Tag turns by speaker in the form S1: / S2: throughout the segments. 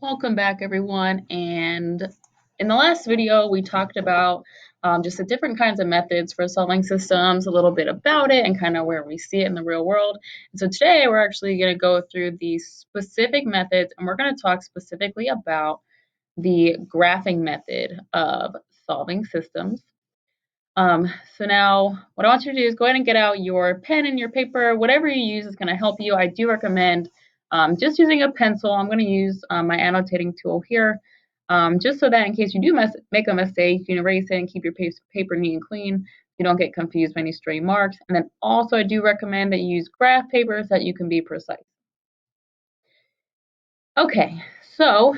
S1: Welcome back, everyone. And in the last video, we talked about just the different kinds of methods for solving systems, a little bit about it, and kind of where we see it in the real world. And so today, we're actually going to go through these specific methods, and we're going to talk specifically about the graphing method of solving systems. So now what I want you to do is go ahead and get out your pen and your paper. Whatever you use is going to help you. I do recommend just using a pencil. I'm going to use my annotating tool here, just so that in case you do make a mistake, you can erase it and keep your paper neat and clean. You don't get confused by any stray marks. And then also I do recommend that you use graph paper so that you can be precise. Okay, so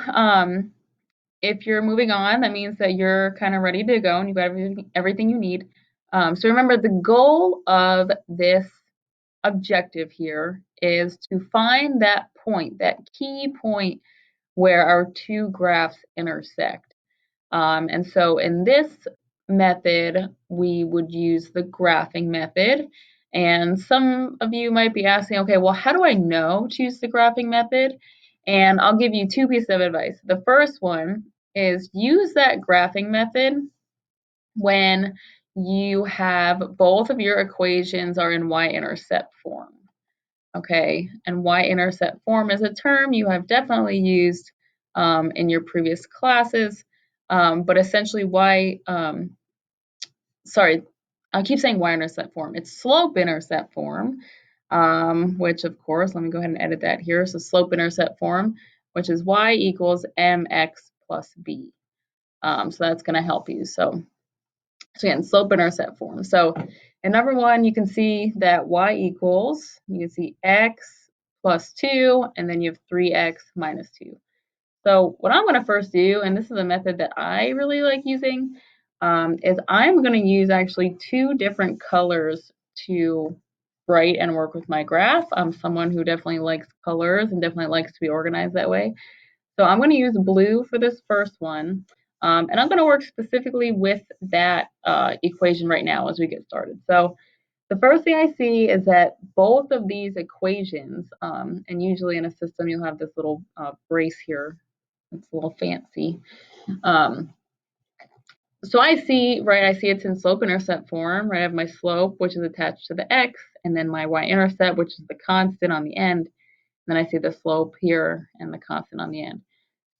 S1: if you're moving on, that means that you're kind of ready to go and you've got everything you need. So remember, the goal of this objective here is to find that point, that key point where our two graphs intersect. And so in this method, we would use the graphing method. And some of you might be asking, okay, well, how do I know to use the graphing method? And I'll give you two pieces of advice. The first one is use that graphing method when you have both of your equations are in y-intercept form. Okay, and y-intercept form is a term you have definitely used in your previous classes, but essentially sorry, I keep saying y-intercept form. It's slope-intercept form, which of course, let me go ahead and edit that here. So slope-intercept form, which is y equals mx plus b. So that's going to help you. So again, slope-intercept form. So in number one, you can see that y equals, you can see x plus 2, and then you have 3x minus 2. So what I'm going to first do, and this is a method that I really like using, is I'm going to use actually two different colors to write and work with my graph. I'm someone who definitely likes colors and definitely likes to be organized that way. So I'm going to use blue for this first one. And I'm going to work specifically with that equation right now as we get started. So the first thing I see is that both of these equations, and usually in a system you'll have this little brace here. It's a little fancy. So I see it's in slope-intercept form, right? I have my slope, which is attached to the x, and then my y-intercept, which is the constant on the end. And then I see the slope here and the constant on the end.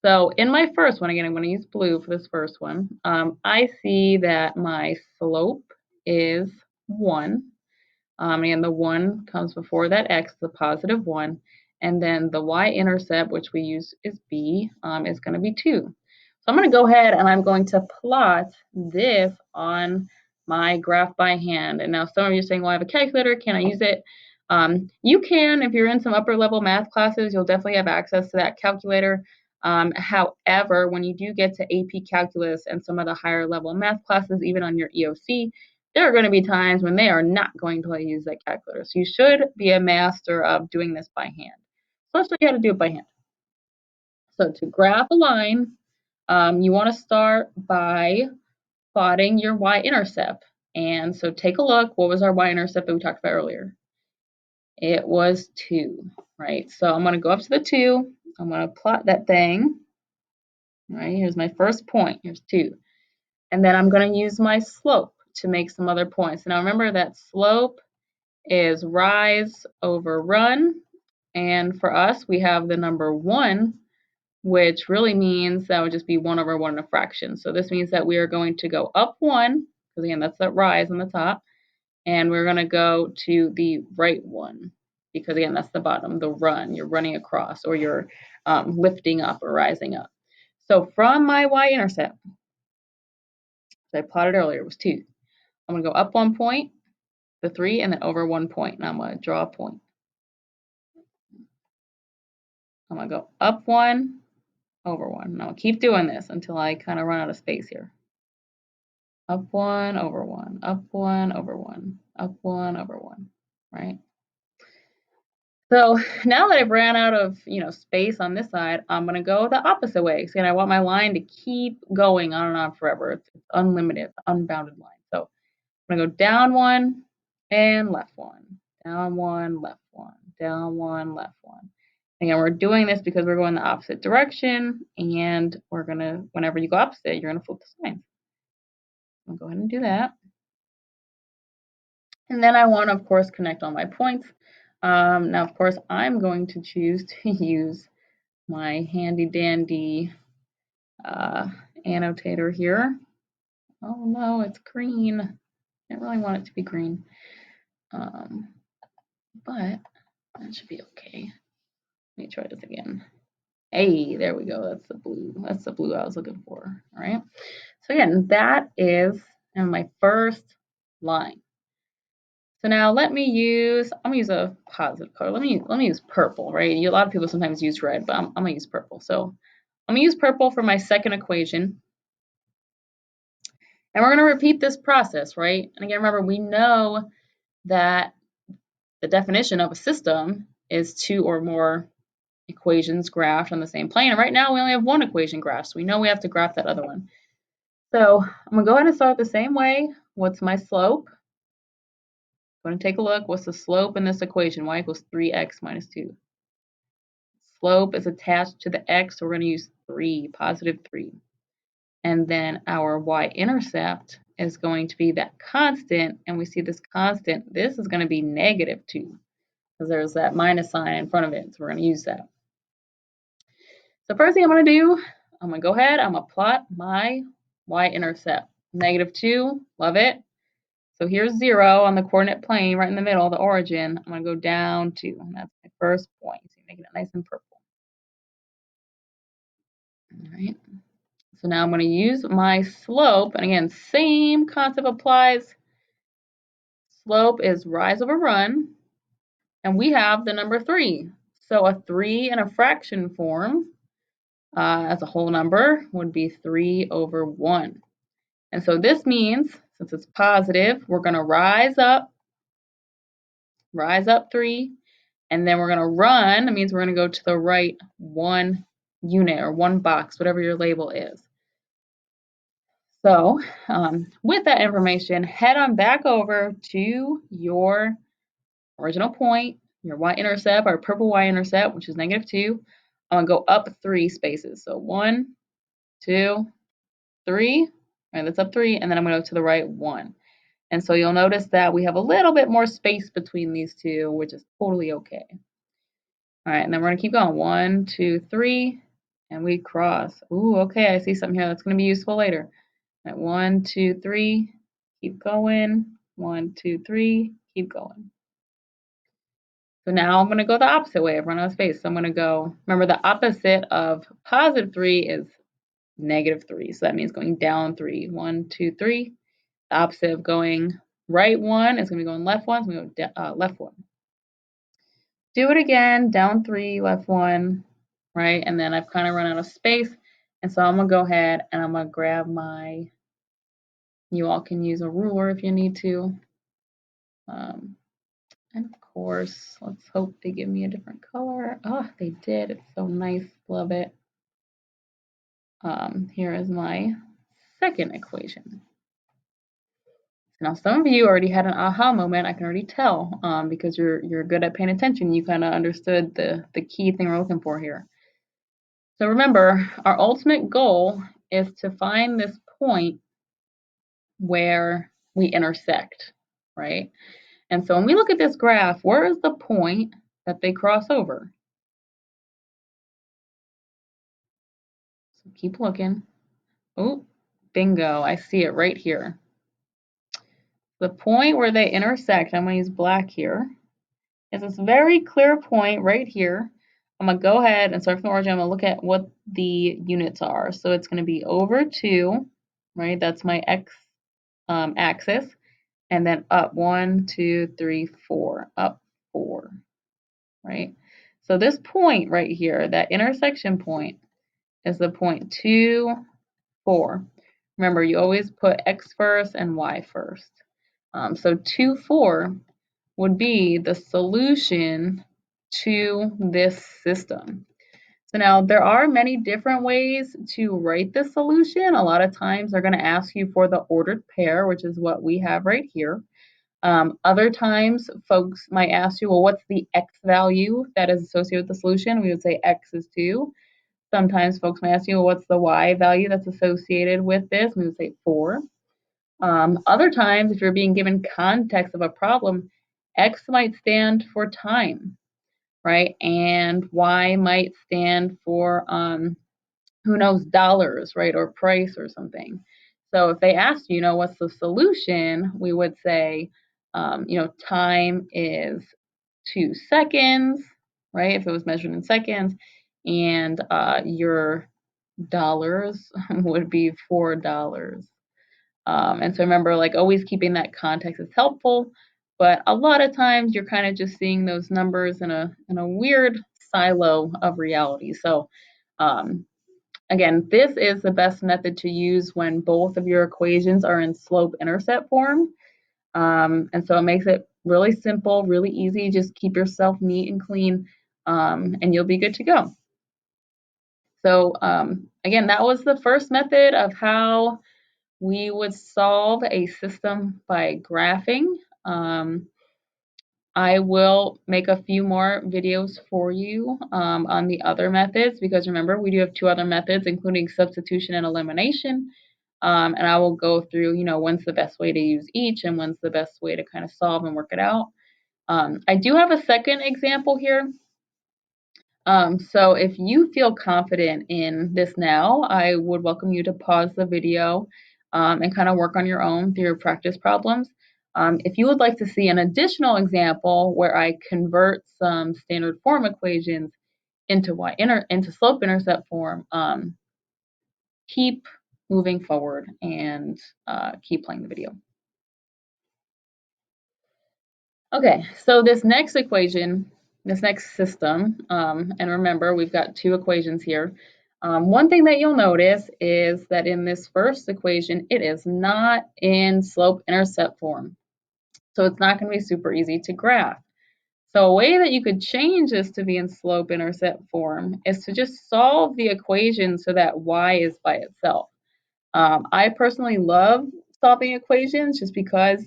S1: So in my first one, again, I'm going to use blue for this first one. I see that my slope is 1. And the 1 comes before that x, the positive 1. And then the y-intercept, which we use is b, is going to be 2. So I'm going to go ahead and I'm going to plot this on my graph by hand. And now some of you are saying, well, I have a calculator. Can I use it? You can. If you're in some upper level math classes, you'll definitely have access to that calculator. However, when you do get to AP Calculus and some of the higher level math classes, even on your EOC, there are going to be times when they are not going to let you use that calculator. So you should be a master of doing this by hand. So let's show you how to do it by hand. So to graph a line, you want to start by plotting your y-intercept. And so take a look. What was our y-intercept that we talked about earlier? It was 2, right? So I'm going to go up to the 2. I'm going to plot that thing. Right, here's my first point. Here's 2. And then I'm going to use my slope to make some other points. Now remember that slope is rise over run. And for us, we have the number 1, which really means that would just be 1 over 1 in a fraction. So this means that we are going to go up 1, because again, that's that rise on the top. And we're going to go to the right 1, because again, that's the bottom, the run. You're running across, or you're lifting up or rising up. So from my y-intercept, as I plotted earlier, was 2. I'm going to go up 1 point, the 3, and then over 1 point. And I'm going to draw a point. I'm going to go up 1, over 1. And I'll keep doing this until I kind of run out of space here. Up 1, over 1, up 1, over 1, up 1, over 1, right? So now that I've ran out of space on this side, I'm going to go the opposite way. So I want my line to keep going on and on forever. It's unlimited, it's unbounded line. So I'm going to go down 1 and left 1, down 1, left 1, down 1, left 1. Again, we're doing this because we're going the opposite direction, and we're gonna, whenever you go opposite, you're gonna flip the signs. I'll go ahead and do that. And then I want to, of course, connect all my points. Now, of course, I'm going to choose to use my handy dandy annotator here. Oh no, it's green. I didn't really want it to be green, but that should be okay. Let me try this again. Hey, there we go. That's the blue. That's the blue I was looking for. All right. So again, that is my first line. So now let me use, I'm gonna use a positive color. Let me use purple, right? A lot of people sometimes use red, but I'm gonna use purple. So I'm gonna use purple for my second equation. And we're gonna repeat this process, right? And again, remember, we know that the definition of a system is two or more equations graphed on the same plane. And right now we only have one equation graphed, so we know we have to graph that other one. So I'm gonna go ahead and start the same way. What's my slope? I'm going to take a look. What's the slope in this equation? Y equals 3x minus 2. Slope is attached to the x, so we're going to use 3, positive 3. And then our y-intercept is going to be that constant, and we see this constant. This is going to be negative 2, because there's that minus sign in front of it, so we're going to use that. So first thing I'm going to do, I'm going to go ahead, I'm going to plot my y-intercept. Negative 2, love it. So here's 0 on the coordinate plane, right in the middle, the origin. I'm going to go down 2, and that's my first point. So you're making it nice and purple. All right. So now I'm going to use my slope, and again, same concept applies. Slope is rise over run, and we have the number 3. So a 3 in a fraction form as a whole number would be 3 over 1. And so this means, since it's positive, we're going to rise up 3, and then we're going to run. That means we're going to go to the right 1 unit or 1 box, whatever your label is. So with that information, head on back over to your original point, your y-intercept, our purple y-intercept, which is negative 2. I'm going to go up 3 spaces. So 1, 2, 3. All right, that's up 3, and then I'm going to go to the right 1. And so you'll notice that we have a little bit more space between these two, which is totally okay. All right, and then we're going to keep going. 1, 2, 3, and we cross. Ooh, okay, I see something here that's going to be useful later. All right, 1, 2, 3, keep going. 1, 2, 3, keep going. So now I'm going to go the opposite way. I've run out of space. So I'm going to go, remember the opposite of positive 3 is negative 3. So that means going down 3. 1, 2, 3. The opposite of going right 1 is going to be going left 1. So I'm going to go left 1. Do it again, down 3, left 1, right? And then I've kind of run out of space. And so I'm going to go ahead and I'm going to grab my, you all can use a ruler if you need to. And of course, let's hope they give me a different color. Oh, they did. It's so nice. Love it. Here is my second equation. Now, some of you already had an aha moment. I can already tell because you're good at paying attention. You kind of understood the key thing we're looking for here. So remember, our ultimate goal is to find this point where we intersect, right? And so when we look at this graph, where is the point that they cross over? So keep looking. Oh, bingo, I see it right here. The point where they intersect, I'm going to use black here, is this very clear point right here. I'm going to go ahead and start from the origin. I'm going to look at what the units are. So it's going to be over 2, right? That's my x axis. And then up 1, 2, 3, 4, up 4, right? So this point right here, that intersection point, is the point 2, 4. Remember, you always put x first and y first. So 2, 4 would be the solution to this system. So now there are many different ways to write this solution. A lot of times they're going to ask you for the ordered pair, which is what we have right here. Other times, folks might ask you, well, what's the x value that is associated with the solution? We would say x is 2. Sometimes folks might ask you, well, what's the y value that's associated with this? We would say 4. Other times, if you're being given context of a problem, x might stand for time, right? And y might stand for, who knows, dollars, right? Or price or something. So if they asked you, what's the solution, we would say, time is 2 seconds, right? If it was measured in seconds, and your dollars would be $4. And so remember, like, always keeping that context is helpful, but a lot of times you're kind of just seeing those numbers in a weird silo of reality. So again, this is the best method to use when both of your equations are in slope-intercept form. And so it makes it really simple, really easy. Just keep yourself neat and clean, and you'll be good to go. So again, that was the first method of how we would solve a system by graphing. I will make a few more videos for you on the other methods, because remember, we do have 2 other methods, including substitution and elimination. And I will go through, when's the best way to use each and when's the best way to kind of solve and work it out. I do have a second example here. So if you feel confident in this now, I would welcome you to pause the video and kind of work on your own through your practice problems. If you would like to see an additional example where I convert some standard form equations into slope-intercept form, keep moving forward and keep playing the video. Okay, so this next equation, this next system, and remember, we've got 2 equations here. One thing that you'll notice is that in this first equation, it is not in slope-intercept form. So it's not going to be super easy to graph. So a way that you could change this to be in slope-intercept form is to just solve the equation so that y is by itself. I personally love solving equations just because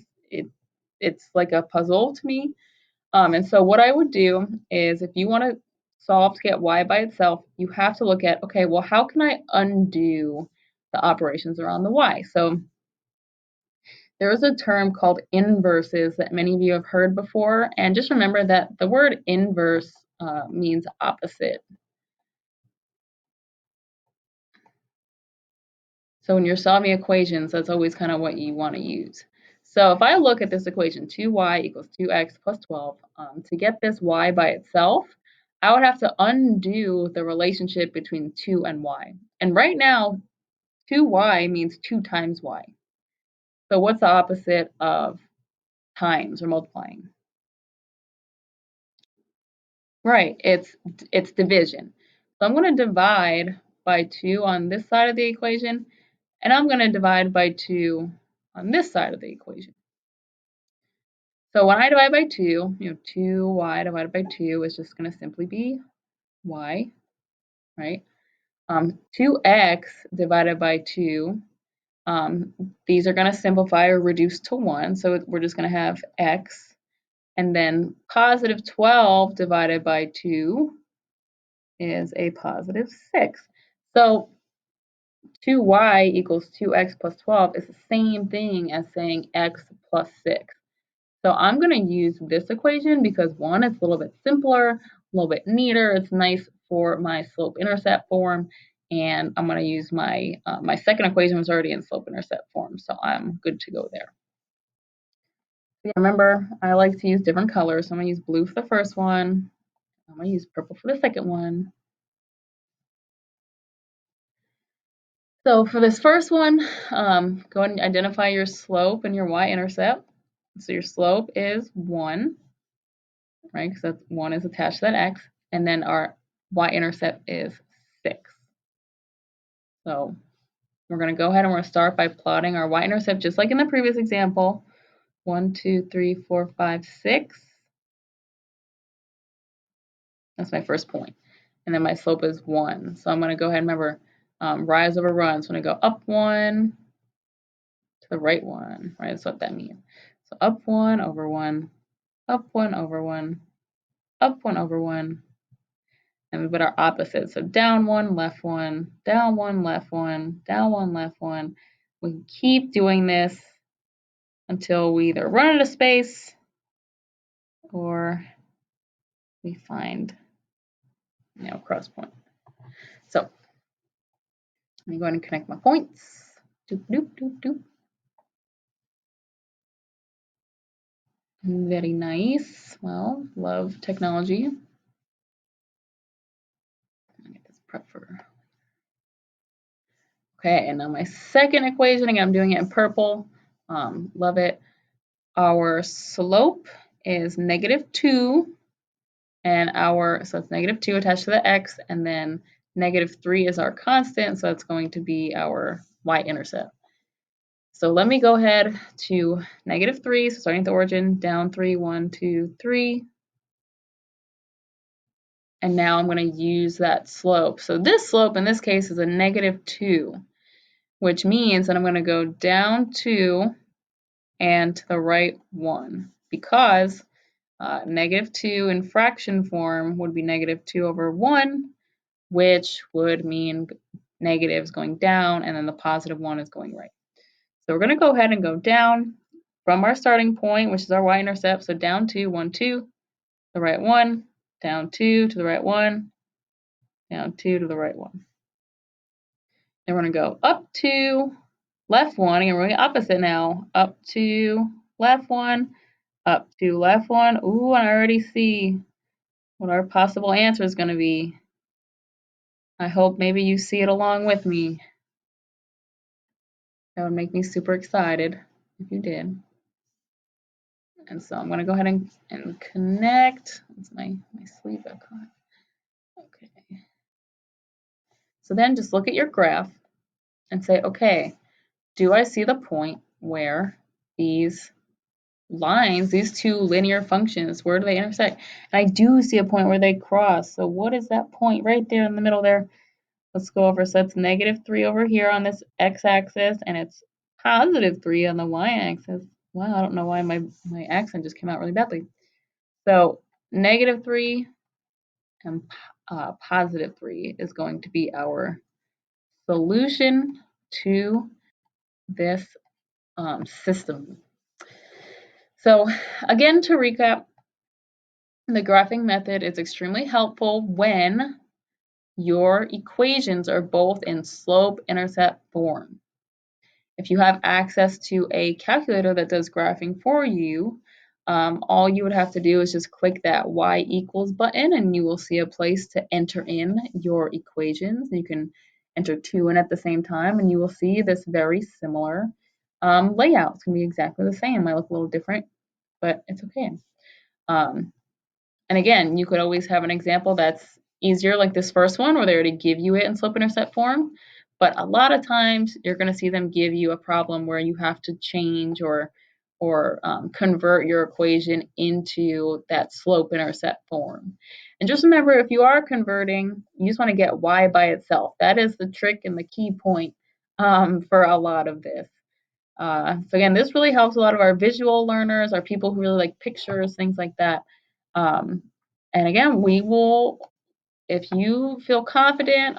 S1: it's like a puzzle to me. And so what I would do is, if you want to solve to get y by itself, you have to look at, okay, well, how can I undo the operations around the y? So there is a term called inverses that many of you have heard before. And just remember that the word inverse means opposite. So when you're solving equations, that's always kind of what you want to use. So if I look at this equation, 2y equals 2x plus 12, to get this y by itself, I would have to undo the relationship between 2 and y. And right now, 2y means 2 times y. So what's the opposite of times or multiplying? Right, it's division. So I'm going to divide by 2 on this side of the equation, and I'm going to divide by 2 on this side of the equation. So when I divide by 2, 2y divided by 2 is just going to simply be y, right? 2x divided by 2, these are going to simplify or reduce to 1, so we're just going to have x. And then positive 12 divided by 2 is a positive 6. So 2y equals 2x plus 12 is the same thing as saying x plus 6. So I'm going to use this equation because, one, it's a little bit simpler, a little bit neater. It's nice for my slope-intercept form. And I'm going to use my second equation was already in slope-intercept form, so I'm good to go there. Yeah, remember, I like to use different colors. So I'm going to use blue for the first one. I'm going to use purple for the second one. So for this first one, go ahead and identify your slope and your y-intercept. So your slope is 1, right? Because that's 1 is attached to that x. And then our y-intercept is 6. So we're going to go ahead and we're going to start by plotting our y-intercept just like in the previous example. 1, 2, 3, 4, 5, 6. That's my first point. And then my slope is 1. So I'm going to go ahead and remember, rise over run. So I'm going to go up 1 to the right 1, right? That's what that means. So So up 1 over 1, up 1 over 1, up 1 over 1, and we put our opposite. So down 1, left 1, down 1, left 1, down 1, left 1. We keep doing this until we either run out of space or we find, cross point. So let me go ahead and connect my points. Doop, doop, doop, doop. Very nice. Well, love technology. Get this prep for. Okay, and now my second equation, again, I'm doing it in purple. Love it. Our slope is -2, and so it's -2 attached to the x, and then -3 is our constant, so it's going to be our y-intercept. So let me go ahead to -3, so starting at the origin, down 3, 1, 2, 3. And now I'm going to use that slope. So this slope in this case is a -2, which means that I'm going to go down 2 and to the right 1, because -2 in fraction form would be -2 over 1, which would mean negatives going down, and then the positive 1 is going right. So we're going to go ahead and go down from our starting point, which is our y-intercept. So down 2, 1, 2, to the right 1, down 2 to the right 1, down 2 to the right 1. Then we're going to go up 2, left 1, and we're going opposite now. Up 2, left 1, up 2, left 1. Ooh, and I already see what our possible answer is going to be. I hope maybe you see it along with me. That would make me super excited if you did. And so I'm going to go ahead and connect. That's my sleeve I caught. Okay. So then just look at your graph and say, okay, do I see the point where these lines, these two linear functions, where do they intersect? And I do see a point where they cross. So what is that point right there in the middle there? Let's go over. So it's -3 over here on this x-axis, and it's +3 on the y-axis. Wow, I don't know why my accent just came out really badly. So -3 and +3 is going to be our solution to this system. So again, to recap, the graphing method is extremely helpful when your equations are both in slope-intercept form. If you have access to a calculator that does graphing for you, all you would have to do is just click that y equals button, and you will see a place to enter in your equations. You can enter 2 in at the same time, and you will see this very similar layout. It's going to be exactly the same. It might look a little different, but it's okay. And again, you could always have an example that's easier, like this first one, where they already give you it in slope-intercept form. But a lot of times, you're going to see them give you a problem where you have to change or convert your equation into that slope-intercept form. And just remember, if you are converting, you just want to get y by itself. That is the trick and the key point for a lot of this. So again, this really helps a lot of our visual learners, our people who really like pictures, things like that. And again, we will, if you feel confident,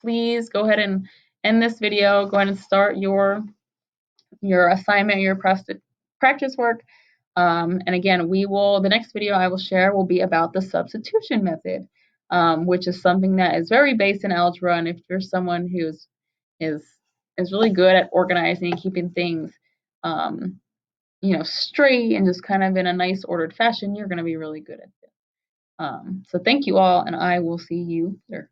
S1: please go ahead and end this video. Go ahead and start your assignment, your practice work. And again, the next video I will share will be about the substitution method, which is something that is very based in algebra. And if you're someone who is really good at organizing and keeping things straight and just kind of in a nice ordered fashion, you're going to be really good at it. So thank you all, and I will see you later.